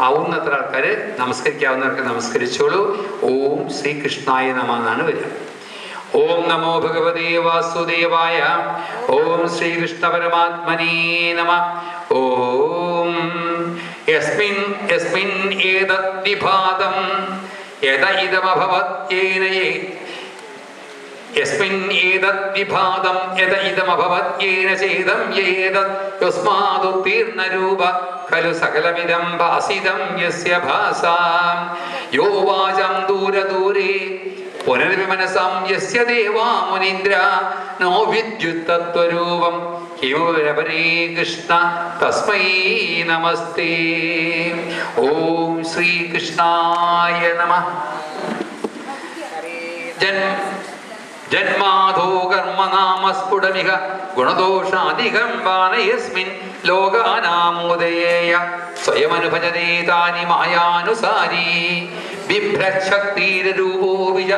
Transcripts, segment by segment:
ആവുന്നത്ര ആൾക്കാർ നമസ്കരിക്കാവുന്നവർക്ക് നമസ്കരിച്ചോളൂ. ഓം ശ്രീകൃഷ്ണായ നമ എന്നാണ് വരിക. ഓം നമോ ഭഗവതേ വാസുദേവായ. ഓം ശ്രീകൃഷ്ണ പരമാത്മനേ നമ. ഓം യസ്മിൻ യസ്മിൻ ഏതദ് വിഭാതം യദ ഇദമഭവത്യേനയേ യസ്മിൻ ഏതദ് വിഭാതം യദ ഇദമഭവത്യേന ചേദം യേതദ് യസ്മാദുത്തീർണ രൂപ ഖലു സകലമിദം ഭാസിതം യസ്യ ഭാസാം യോ വാചം ദൂരദൂരേ പുനർവിമനസം യസ്യ ദേവാ മുനീന്ദ്ര നോ വിദ്യുത്തത്വരൂപം ഹിമപരേ കൃഷ്ണ തസ്മൈ നമസ്തേ. ഓം ശ്രീകൃഷ്ണായ നമഃ. ജന്മാധോ കർമ്മനാമസ്ഫുടമിഹ ഗുണദോഷാധികം വാനയസ്മിൻ ലോകാനാമോദയേയ സ്വയമനുഭജതേ താനി മായാനുസാരീ ബിഭ്രശക്തിരൂപോ വിജ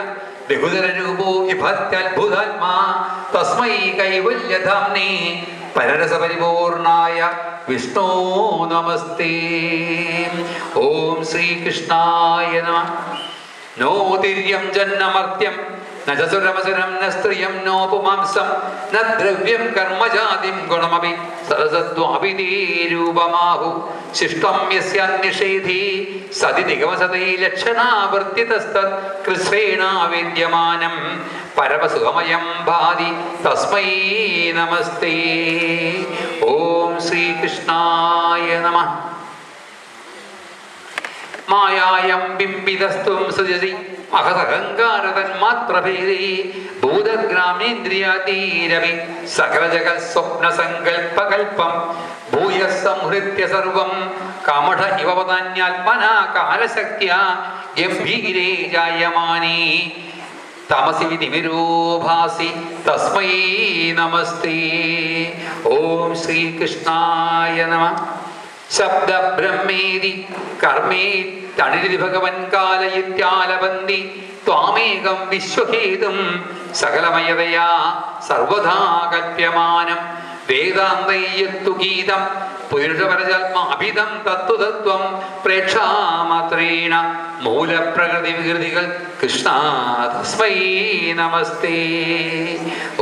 ബഹുതരൂപോ വിഭത്യത്ഭുതാത്മാ തസ്മൈ കൈവല്യധാംനേ പരരസപരിപൂർണായ വിഷ്ണോ നമസ്തേ. ഓം ശ്രീകൃഷ്ണായ നമഃ. നോതിര്യം ജന്മമർത്യം ന ചസുരമസുരം ന സ്ത്രിയം നോപുമാംസം ന ദ്രവ്യം കർമ്മജാതിം ഗുണമപി സരസത്വാപി തേ രൂപമാഹു ശിഷ്ടം യസ്യ നിഷേധി സതി നിഗമസതൈ ലക്ഷണാവർത്തിതസ്തത് കൃഷ്ണേണ വിദ്യമാനം പരമസുഖമയം ഭാതി തസ്മൈ നമസ്തേ. ഓം ശ്രീകൃഷ്ണായ നമഃ. മായായം ബിംബിതസ്ത്വം സൃജതി മഹദഹങ്കാരതന്മാത്രഭേദേ ഭൂതഗ്രാമേന്ദ്രിയാതീരവി സകലജഗത്സ്വപ്നസങ്കൽപ്പകൽപ്പം ഭൂയഃ സംഹൃത്യ സർവം കമഠ ഇവ വദന്യാത്മനാ കാലശക്ത്യാ ഗംഭീരേ ജായമാനേ തമസി വിധിവിരൂഭാസി തസ്മൈ നമസ്തേ. ഓം ശ്രീകൃഷ്ണായ നമഃ. ശബ്ദബ്രഹ്മേതി കർമ്മേ തണിരിതി ഭഗവൻ കാലയിത്യാലബന്തി ത്വാമേകം വിശ്വഹേതും സകലമയതയാ സർവധാ കല്പ്യമാനം വേദാന്തയ്യത്തു ഗീതം പുരുഷപരജാത്മാഭിതം തത്വതത്വം പ്രേക്ഷാമാത്രേണ മൂലപ്രകൃതി വികൃതികൾ കൃഷ്ണ തസ്മൈ നമസ്തേ.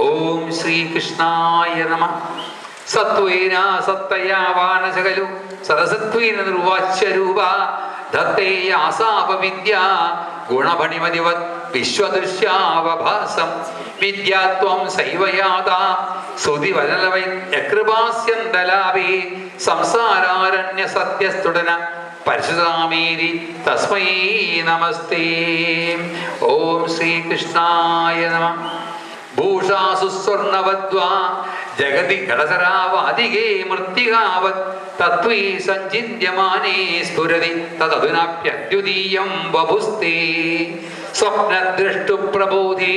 ഓം ശ്രീകൃഷ്ണായ നമഃ. സത്വേന സത്തയാ വാനശകലു സരസത്വേന നിർവാച്യരൂപ ധത്തേയാസാപവിദ്യ ഗുണഭണിമതിവത് വിശ്വദൃശ്യാവഭാസം വിദ്യാത്വം സൈവയാത സുതിവലവൈകൃപാസ്യന്തലാഭേ സംസാരാരണ്യ സത്യസ്തുടന പരിശുതാമേരി തസ്മൈ നമസ്തേ. ഓം ശ്രീകൃഷ്ണായ നമഃ. ഭൂഷാസു സ്വർണവദ്വാ ജഗതി ഘടസരാവാദികേ മൃത്തികാവത് തത്വേ സഞ്ചിന്യമാനേ സ്ഫുരതി തദധുനാപ്യദ്വിതീയം വപുസ്തേ സ്വപ്നദ്രഷ്ടുപ്രബോധേ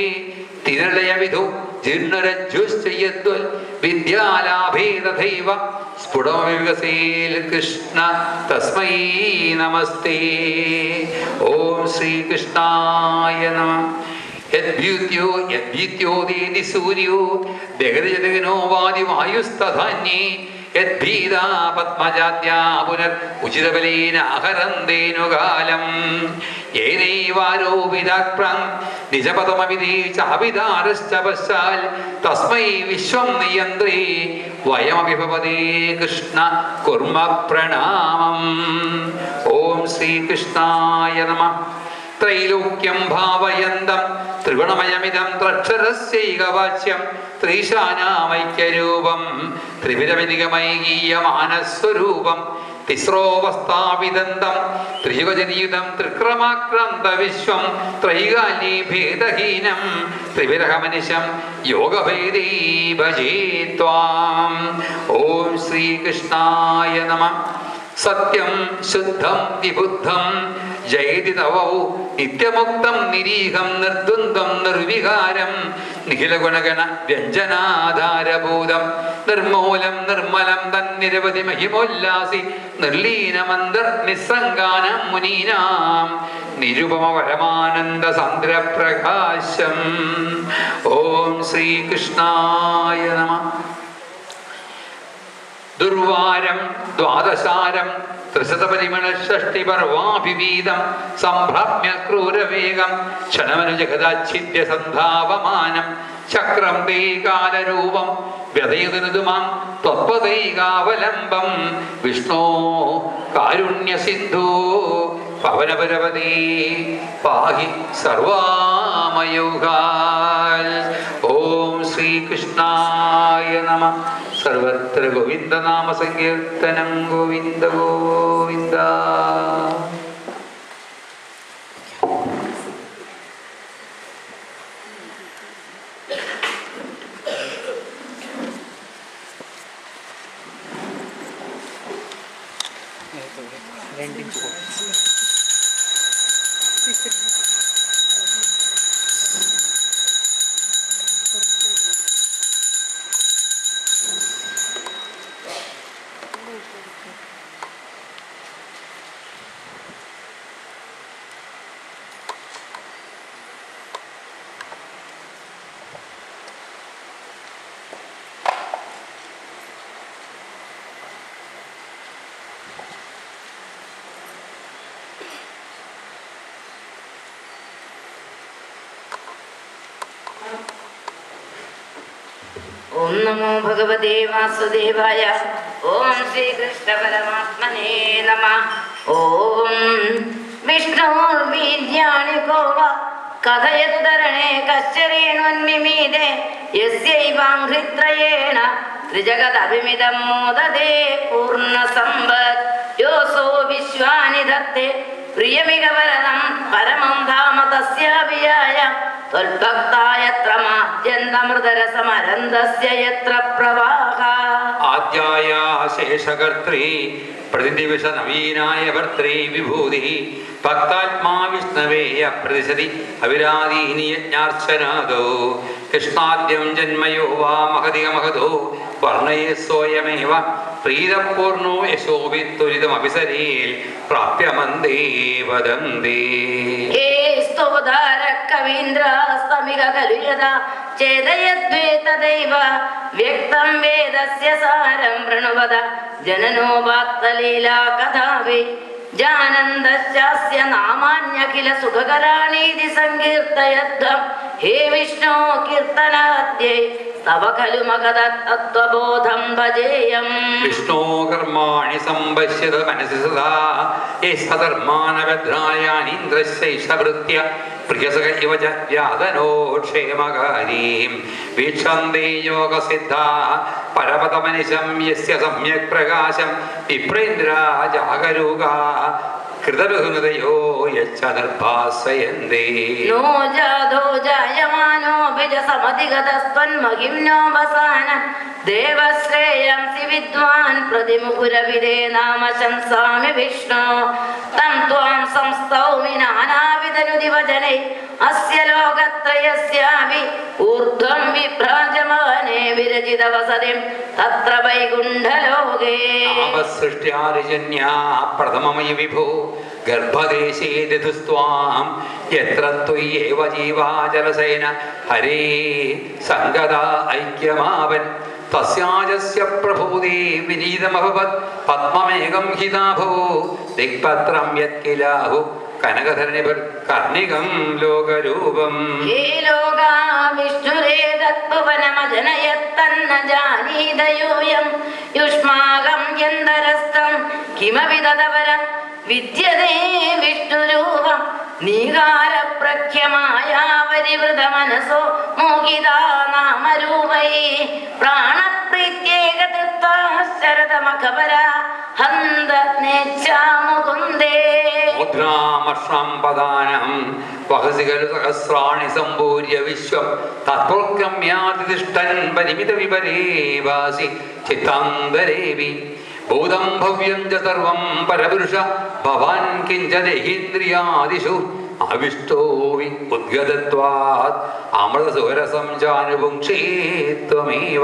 തിരളയവിധു ജീർണരജ്ജുശ്ചയദ്വൽ വിദ്യാലാഭേ തഥൈവ സ്ഫുടമവികസേൽ കൃഷ്ണ തസ്മൈ നമസ്തേ. ഓം ശ്രീകൃഷ്ണായ നമഃ. യദ്ഭീത്യോദേതി സൂര്യോ ദഗതജഗനോ വായുസ്തധാന്യേ യദ്ഭീതാ പത്മജാദ്യാ പുനർ ഉചിതബലേനാഹരന്തേനുകാലം യേനൈവാരോപിതാക്പ്രം നിജപദമവിധി ചാപിതാരശ്ച പശ്ചാൽ തസ്മൈ വിശ്വം നിയന്ത്രേ വയമപി ഭവതേ കൃഷ്ണ കുർമ പ്രണാമം. ഓം ശ്രീകൃഷ്ണായ നമഃ. ത്രൈലോക്യം ഭാവയന്തം ത്രിഗുണമയമിദം ത്രക്ഷരസ്യൈകവാച്യം ത്രീശാനാമൈക്യരൂപം ത്രിവിധമിതികമൈകീയമാനസ്വരൂപം തിസ്രോവസ്ഥാവിദന്തം ത്രിയുഗജനീയുതം ത്രിക്രമാക്രാന്ത വിശ്വം ത്രൈകാലീ ഭേദഹീനം ത്രിവിരഹമനിശം യോഗഭേദേ ഭജേ ത്വാം. ഓം ശ്രീകൃഷ്ണായ നമഃ. സത്യം ശുദ്ധം വിബുദ്ധം ജയതി തവൗ നിത്യമുക്തം നിരീഹം നിർദ്വന്ദ്വം നിർവികാരം നിഖിലഗുണഗണ വ്യഞ്ജനാധാരഭൂതം നിർമൂലം നിർമ്മലം തന്നിരവധി മഹിമോല്ലാസി നിർലീനമന്തർ നിസ്സംഗാനം മുനീനാം നിരുപമ പരമാനന്ദ സാന്ദ്രപ്രകാശം. ഓം ശ്രീകൃഷ്ണായ നമഃ. ദുർവാരം ദ്വാദശാരം ത്രിശതപരിമളഷ്ടിപർവാഭിവീതം സംഭ്രാമ്യ ക്രൂരവേഗം ക്ഷണമനു ജഗദാച്ഛിദ്യ സന്ധാവമാനം ചക്രം തേ കാലരൂപം വ്യതയുതനുതുമാം ത്വത്പദൈകാവലംബം വിഷ്ണോ കാരുണ്യസിന്ധു പവനപരവതീ പാഹി സർവാമയൂഹാൽ. ഓം ശ്രീകൃഷ്ണായ നമഃ. സർവത്ര ഗോവിന്ദനാമ സങ്കീർത്തനം. ഗോവിന്ദ ഗോവിന്ദ. ഓം നമോ ഭഗവതേ വാസുദേവായ. ഓം ശ്രീകൃഷ്ണ പരമാത്മനേ നമഃ. ഓം വിഷ്ണുർവീര്യാണി ഗോവ കഥയതു തരണേ കശ്ചരേണുന്മിമീതേ യസ്യൈവാംഘ്രിത്രയേണ ത്രിജഗദഭിമിതം മോദതേ പൂർണ്ണസമ്പദ് യോസോ വിശ്വാനി ധത്തെ പ്രിയമിക വരദം പരമം ധാമ തസ്യാഭിയായ ത്വൽഭക്തായത്ര മാദ്യന്തമൃതരസമരന്തസ്യ യത്ര പ്രവാഹ. ആദ്യായ ശേഷകർത്രേ പ്രതിദിവസ നവീനായ ഭർത്രേ വിഭൂതി ഭക്താത്മാ വിഷ്ണവേ അപ്രതിശതി അവിരാധീനി യജ്ഞാർച്ചനാദോ കൃഷ്ണാദ്യം ജന്മയോ വാ മഹതികമഹതോ വർണ്ണയേ സ്വയമേവ പ്രീതപൂർണോ യശോഭിത്വരിതമഭിസരേൽ പ്രാപ്യമന്ദേ വദന്തേ. ഹേ സ്തോധാര കവീന്ദ്രസ്തമിക കലുയത ചേതയദ്വേതദൈവ വ്യക്തം വേദസ്യ സാരം പ്രണുവദ ജനനോ വാക്തലീലാ കഥാവേ ജാനന്ദശ്ചാസ്യ നാമാന്യഖില സുഖകരാണീതി സങ്കീർത്തയധ്വം. ഹേ വിഷ്ണോ കീർത്തനാദ്യേ തവ ഖലു മഗധ തത്വബോധം ഭജേയം. വിഷ്ണോ കർമാണി സംപശ്യത മനസി സദാ യേ സധർമാനവധ്രായാനീന്ദ്രശൈഷവൃത്യ പ്രിയസക ഇവ ച വ്യാദനോ ക്ഷേമകാരീം വീക്ഷന്തേ യോഗസിദ്ധാ പരമതമനിശം യസ്യ സമ്യക് പ്രകാശം വിപ്രേന്ദ്രാ ജാഗരൂകാ കൃതബഹുനതയോ യച്ഛ നിർഭാസയന്തേ. നോ ജാതോ ജായമാനോ ബിജസമധിഗതസ്ത്വന്മഹിംനോ വസാനം ദേവശ്രേയംസി വിദ്വാൻ പ്രതിമുകുരവിദേ നാമ ശംസാമി വിഷ്ണോ തം ത്വാം സംസ്തൗമി നാനാവിധനുദിവചനൈ അസ്യ ലോകത്രയസ്യാപി ഊർധ്വം വിഭ്രാജമാനേ വിരചിതവസതിം തത്ര വൈകുണ്ഠലോകേ. ആപസൃഷ്ട്യാരിജന്യാ പ്രഥമമയി വിഭോ ഗർഭദേശേ ദധുസ്ത്വാം യത്ര ത്വയ്യേവ ജീവാചലസേന ഹരേ സംഗതാ ഐക്യമാവൻ തസ്യാജസ്യ പ്രഭൂതേ വിനീതമഭവത് പദ്മമേകം ഹിതാഭോ ദിക്പത്രം യത്കിലാഹു കനകധരണിഭർ കർണികം ലോകരൂപം. ഹേ ലോകാ വിഷ്ണുരേതത്ഭുവനമജനയത്തന്ന ജാനീതയൂയം യുഷ്മാകം യന്തരസ്തം കിമപി തദപരം വിദ്യതേ വിഷ്ണുരൂപം നീകാരപ്രഖ്യമായാവരിവൃത മനസോ മോഹിതാ നാമരൂപൈ പ്രാണപ്രീത്യേകതൃത്വാശ്ചരതമഖപര ഹന്ത നേച്ഛാമുകുന്ദേ. മുദ്രാമഷ്ണംപദാനം വഹസി ഖലു സഹസ്രാണി സംഭൂര്യ വിശ്വം തത്പ്രക്രമ്യാതിഷ്ഠൻ പരിമിത വിപരേ വാസി ചിത്താന്തരേവി ഭൂതം ഭവ്യം ച സർവം പരപുരുഷ ഭവാൻ കിഞ്ച ദേഹീന്ദ്രിയാദിഷു ആവിഷ്ടോ ഉദ്ഗതത്വാത് അമൃതസുരസം ചാനുപുംക്ഷേ ത്വമേവ.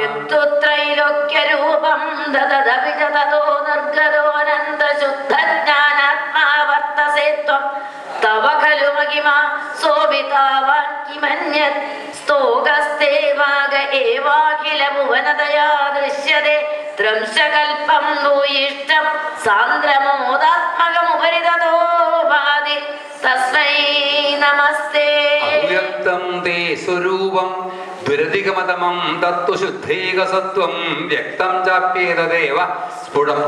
യത്തു ത്രൈലോക്യരൂപം ദദദപി ച തതോ നിർഗതോനന്തശുദ്ധജ്ഞാനാത്മാ വർത്തസേ ത്വം തവ ഖലു മഹിമാ ശോഭിതാവാൻ കിമന്യത് സ്തോകസ്തേ വാഗ ഏവാഖില ഭുവനതയാ ദൃശ്യതേ ദ്രംശകൽപ്പം ഭൂയിഷ്ടം സാന്ദ്രമോദാത്മകമുപരിതോ ഭാതി തസ്മൈ നമസ്തേ. അവ്യക്തം തേ സ്വരൂപം ദുരധികമതമം തത്വശുദ്ധൈകസത്വം വ്യക്തം ചാപ്യേതദേവ സ്ഫുടം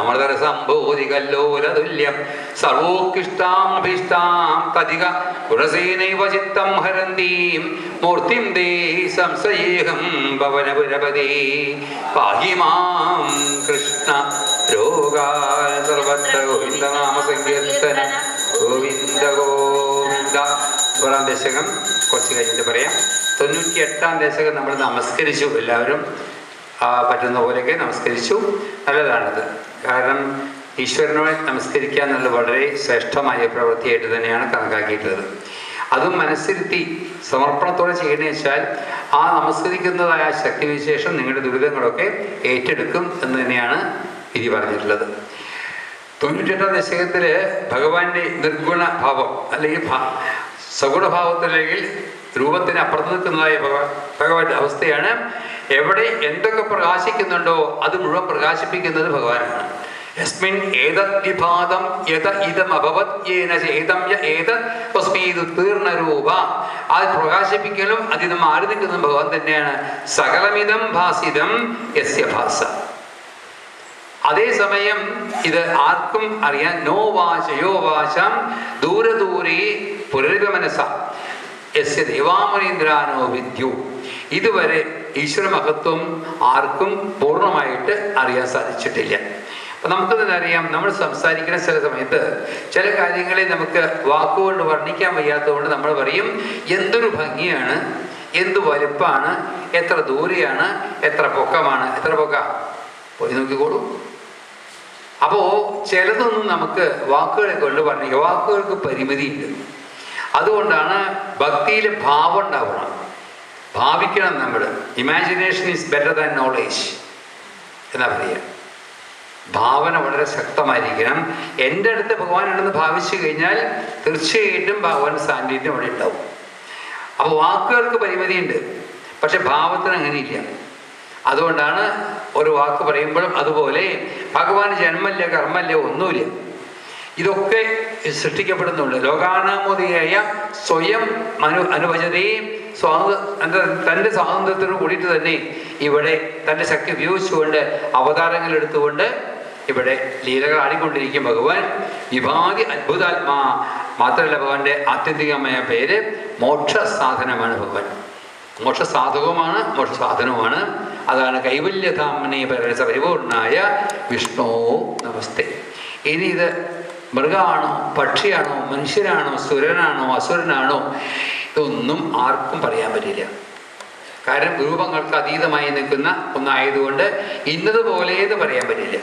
അമൃതര സംഭൂതികല്ലോലതുല്യം സർവോത്കൃഷ്ടാമഭീഷ്ടാം തതിക ഗുണസേനൈവ ചിത്തം ഹരന്തീം മൂർത്തിം ദേ സംശയേഹം ഭവനപുരപദേ പാഹി മാം കൃഷ്ണ രോഗാൽ സർവത്ര ഗോവിന്ദനാമ സങ്കീർത്തനം ഗോവിന്ദ ഗോവിന്ദ. 100-ാം ദശകം കുറച്ച് കഴിഞ്ഞിട്ട് പറയാം. 98-ാം ദശകം നമ്മൾ നമസ്കരിച്ചു. എല്ലാവരും പറ്റുന്ന പോലെയൊക്കെ നമസ്കരിച്ചു. നല്ലതാണിത്. കാരണം ഈശ്വരനോട് നമസ്കരിക്കുക എന്നുള്ളത് വളരെ ശ്രേഷ്ഠമായ പ്രവൃത്തിയായിട്ട് തന്നെയാണ് കണക്കാക്കിയിട്ടുള്ളത്. അതും മനസ്സിരുത്തി സമർപ്പണത്തോടെ ചെയ്യണമെന്ന് വെച്ചാൽ ആ നമസ്കരിക്കുന്നതായ ശക്തിവിശേഷം നിങ്ങളുടെ ദുരിതങ്ങളൊക്കെ ഏറ്റെടുക്കും എന്ന് തന്നെയാണ് വിധി പറഞ്ഞിട്ടുള്ളത്. 98-ാം ദശകത്തിൽ ഭഗവാന്റെ നിർഗുണ ഭാവം അല്ലെങ്കിൽ സഗുണഭാവത്തിലെങ്കിൽ രൂപത്തിന് അപ്പുറത്ത് നിൽക്കുന്നതായ ഭഗവാന്റെ അവസ്ഥയാണ്. എവിടെ എന്തൊക്കെ പ്രകാശിക്കുന്നുണ്ടോ അത് മുഴുവൻ പ്രകാശിപ്പിക്കുന്നത് ഭഗവാനാണ്. യസ്മിൻ ഏതത് വിഭാതം യത ഇതം അഭവത് യേന ചേതം യ ഏതത് തസ്മൈത് തീർണരൂപ. അത് പ്രകാശിപ്പിക്കലും അതിന് മാറി നിൽക്കുന്നതും ഭഗവാൻ തന്നെയാണ്. സകലമിതം ഭാസിതം യസ്യ ഭാസ. അതേസമയം ഇത് ആർക്കും അറിയാൻ നോ വാചയോ വാചം ദൂരദൂരേ പുരരിവമനസ യസ്യ ദേവാമുനീന്ദ്രാനോ വിദ്യു. ഇതുവരെ ഈശ്വര മഹത്വം ആർക്കും പൂർണ്ണമായിട്ട് അറിയാൻ സാധിച്ചിട്ടില്ല. അപ്പം നമുക്ക് തന്നെ അറിയാം, നമ്മൾ സംസാരിക്കുന്ന ചില സമയത്ത് ചില കാര്യങ്ങളെ നമുക്ക് വാക്കുകൊണ്ട് വർണ്ണിക്കാൻ വയ്യാത്തതുകൊണ്ട് നമ്മൾ പറയും എന്തൊരു ഭംഗിയാണ്, എന്ത് വലുപ്പമാണ്, എത്ര ദൂരെയാണ്, എത്ര പൊക്കമാണ്. എത്ര പൊക്ക പോയി നോക്കിക്കോളൂ. അപ്പോൾ ചിലതൊന്നും നമുക്ക് വാക്കുകളെ കൊണ്ട് വർണ്ണിക്കുക. വാക്കുകൾക്ക് പരിമിതിയുണ്ട്. അതുകൊണ്ടാണ് ഭക്തിയിൽ ഭാവം ഉണ്ടാവണം, ഭാവിക്കണം. നമ്മൾ imagination is better than knowledge എന്നാ പറയുക. ഭാവന വളരെ ശക്തമായിരിക്കണം. എൻ്റെ അടുത്ത് ഭഗവാൻ ഉണ്ടെന്ന് ഭാവിച്ചു കഴിഞ്ഞാൽ തീർച്ചയായിട്ടും ഭഗവാൻ സാന്നിധ്യം അവിടെ ഉണ്ടാവും. അപ്പോൾ വാക്കുകൾക്ക് പരിമിതിയുണ്ട്, പക്ഷെ ഭാവത്തിന് അങ്ങനെയില്ല. അതുകൊണ്ടാണ് ഒരു വാക്ക് പറയുമ്പോഴും അതുപോലെ ഭഗവാന് ജന്മല്ല, കർമ്മല്ല, ഒന്നുമില്ല. ഇതൊക്കെ സൃഷ്ടിക്കപ്പെടുന്നുണ്ട്. ലോകാനാമോദിയായ സ്വയം അനുഭജതയും തൻ്റെ സ്വാതന്ത്ര്യത്തോട് കൂടിയിട്ട് തന്നെ ഇവിടെ തൻ്റെ ശക്തി ഉപയോഗിച്ചുകൊണ്ട് അവതാരങ്ങൾ എടുത്തുകൊണ്ട് ഇവിടെ ലീലകൾ ആടിക്കൊണ്ടിരിക്കും ഭഗവാൻ. വിഭാതി അത്ഭുതാത്മാ. മാത്രമല്ല ഭഗവാന്റെ ആത്യന്തികമായ പേര് മോക്ഷസാധനമാണ്. ഭഗവാൻ മോക്ഷസാധകവുമാണ്, മോക്ഷസാധനവുമാണ്. അതാണ് കൈവല്യധാമനെ പരിപൂർണായ വിഷ്ണു നമസ്തേ. ഇനി ഇത് മൃഗമാണോ, പക്ഷിയാണോ, മനുഷ്യനാണോ, സുരനാണോ, അസുരനാണോ, ഇതൊന്നും ആർക്കും പറയാൻ പറ്റില്ല. കാരണം രൂപങ്ങൾക്ക് അതീതമായി നിൽക്കുന്ന ഒന്നായതുകൊണ്ട് ഇന്നതുപോലെയെന്ന് പറയാൻ പറ്റില്ല.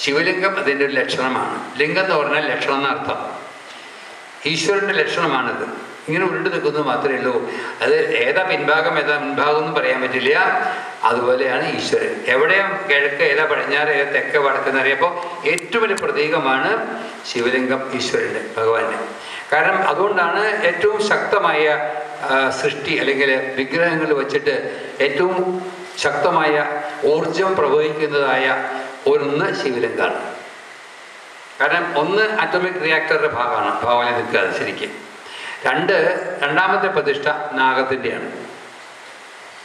ശിവലിംഗം അതിൻ്റെ ഒരു ലക്ഷണമാണ്. ലിംഗം എന്ന് പറഞ്ഞാൽ ലക്ഷണം എന്നർത്ഥം. ഈശ്വരൻ്റെ ലക്ഷണമാണിത്. ഇങ്ങനെ ഉരുണ്ട് നിൽക്കുന്നത് മാത്രമേ ഉള്ളൂ. അത് ഏതാ പിൻഭാഗം ഏതാ മുൻഭാഗം എന്നും പറയാൻ പറ്റില്ല. അതുപോലെയാണ് ഈശ്വരൻ. എവിടെയും കിഴക്ക് ഏതാ പടിഞ്ഞാറ് ഏതാ തെക്ക് വടക്കെന്നറിയപ്പോൾ ഏറ്റവും വലിയ പ്രതീകമാണ് ശിവലിംഗം ഈശ്വരൻ്റെ, ഭഗവാന്റെ. കാരണം അതുകൊണ്ടാണ് ഏറ്റവും ശക്തമായ സൃഷ്ടി അല്ലെങ്കിൽ വിഗ്രഹങ്ങൾ വച്ചിട്ട് ഏറ്റവും ശക്തമായ ഊർജം പ്രവഹിക്കുന്നതായ ഒന്ന് ശിവലിംഗമാണ്. കാരണം ഒന്ന് ആറ്റോമിക് റിയാക്ടറുടെ ഭാഗമാണ് നിൽക്കുക ശരിക്കും. രണ്ടാമത്തെ പ്രതിഷ്ഠ നാഗത്തിൻ്റെയാണ്.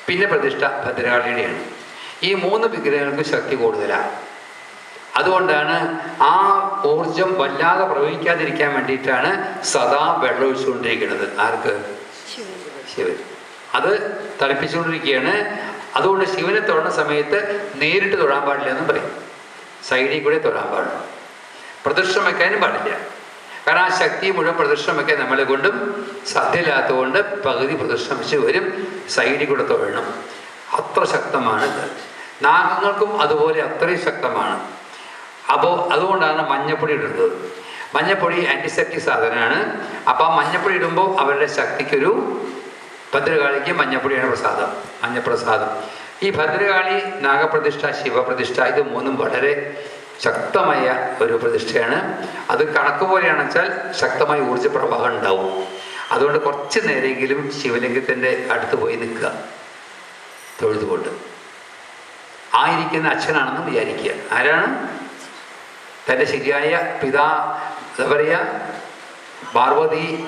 പിന്നെ പ്രതിഷ്ഠ ഭദ്രകാളിയുടെയാണ്. ഈ 3 വിഗ്രഹങ്ങൾക്ക് ശക്തി കൂടുതലാണ്. അതുകൊണ്ടാണ് ആ ഊർജം വല്ലാതെ പ്രവഹിക്കാതിരിക്കാൻ വേണ്ടിയിട്ടാണ് സദാ വെള്ളം ഒഴിച്ചുകൊണ്ടിരിക്കുന്നത്. ആർക്ക്? ശിവൻ. അത് തളിപ്പിച്ചുകൊണ്ടിരിക്കുകയാണ്. അതുകൊണ്ട് ശിവനെ തൊടുന്ന സമയത്ത് നേരിട്ട് തൊടാൻ പാടില്ല എന്നും പറയും. സൈഡിൽ കൂടെ തൊടാൻ പാടില്ല, പ്രദക്ഷിണം വയ്ക്കാനും പാടില്ല. കാരണം ആ ശക്തി മുഴുവൻ പ്രദക്ഷിണം വയ്ക്കാൻ നമ്മളെ കൊണ്ടും സാധ്യമില്ലാത്തതുകൊണ്ട് പകുതി പ്രദക്ഷിണം വെച്ച് വരും, സൈഡിൽ കൂടെ തൊഴണം. അത്ര ശക്തമാണ് ഇത്. നാഗങ്ങൾക്കും അതുപോലെ അത്രയും ശക്തമാണ്. അപ്പോൾ അതുകൊണ്ടാണ് മഞ്ഞപ്പൊടി ഇടുന്നത്. മഞ്ഞപ്പൊടി ആൻറ്റിസെപ്റ്റിക് സാധനമാണ്. അപ്പോൾ ആ മഞ്ഞപ്പൊടി ഇടുമ്പോൾ അവരുടെ ശക്തിക്കൊരു ഭദ്രകാളിക്ക് മഞ്ഞപ്പൊടിയാണ് പ്രസാദം, മഞ്ഞപ്രസാദം. ഈ ഭദ്രകാളി, നാഗപ്രതിഷ്ഠ, ശിവപ്രതിഷ്ഠ, ഇത് 3 വളരെ ശക്തമായ ഒരു പ്രതിഷ്ഠയാണ്. അത് കണക്ക് പോലെയാണെന്ന് വെച്ചാൽ ശക്തമായ ഊർജ്ജപ്രവാഹം ഉണ്ടാവും. അതുകൊണ്ട് കുറച്ച് നേരെങ്കിലും ശിവലിംഗത്തിൻ്റെ അടുത്ത് പോയി നിൽക്കുക തൊഴുതുകൊണ്ട്. ആയിരിക്കുന്ന അച്ഛനാണെന്ന് വിചാരിക്കുക. ആരാണ്? തൻ്റെ ശരിയായ പിതാ, എന്താ പറയുക, പാർവതി